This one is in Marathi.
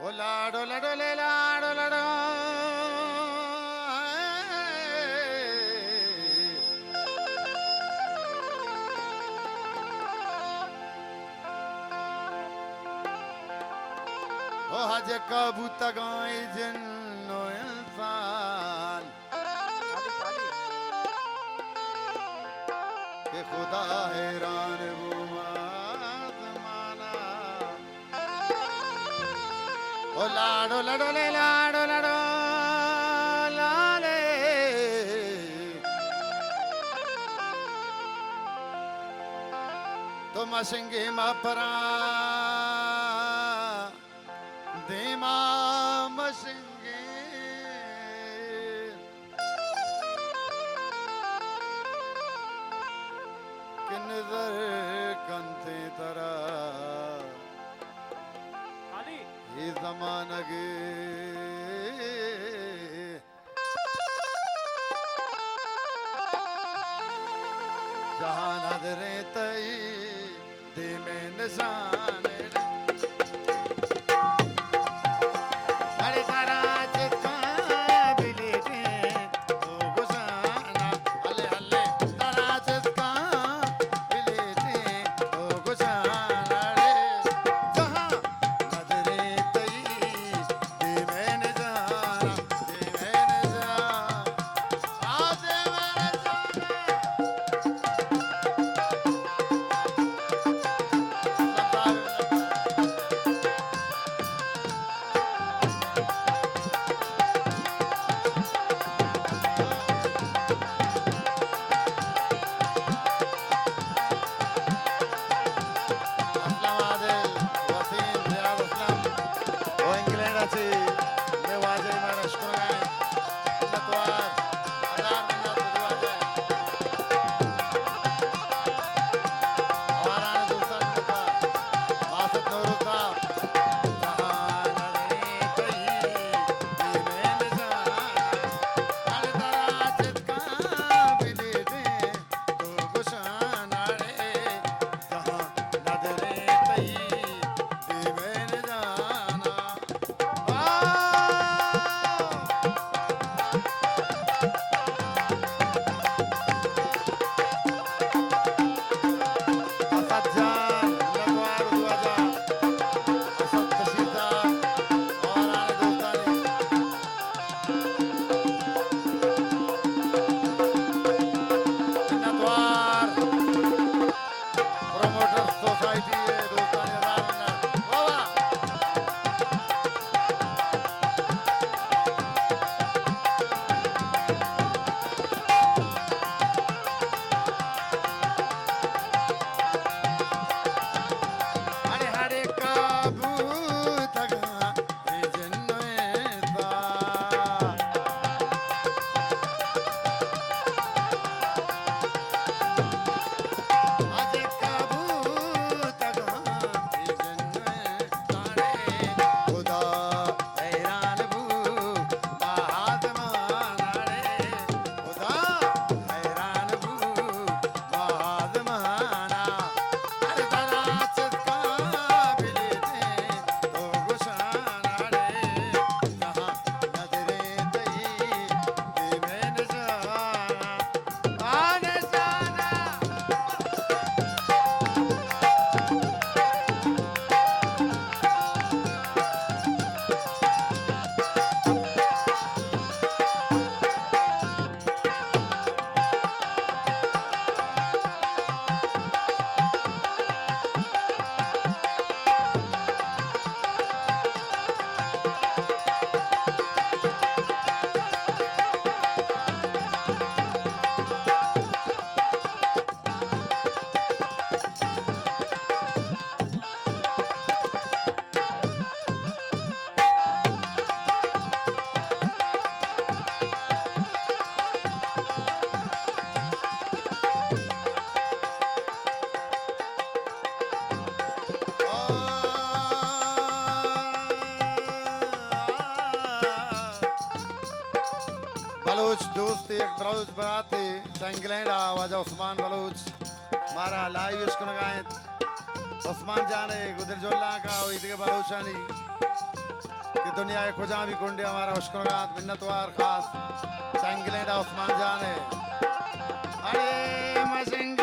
O lado, lado, le lado, lado. O haj kabutagai jinno insan ke khuda हैरान वो माना ओ लाडो लाडो ले लाडो लाडो लाले तो मशंगे मपरा देमा मशंगे कि नजर कंते तरा ये जमाना गे जहां नजरे तई दे में निशान अरे तारा चित्ता बिलेटे तो गुसाना अले अले तारा चित्ता बिलेटे तो गुसाना रे जहां नजरे तई दे में निशान दे में निशान आ दे में बलूच दोस्त एक बलूच बनाते इंग्लैंड आवाज उस्मान बलूच मारा लाइव इसको लगाए उस्मान जाने गुदर जोला का इधर बाहुशानी कि दुनिया खुजा भी कुंडे हमारा उश्करात मिन्नतवार खास संगले दा उस्मान जाने अरे मसिंग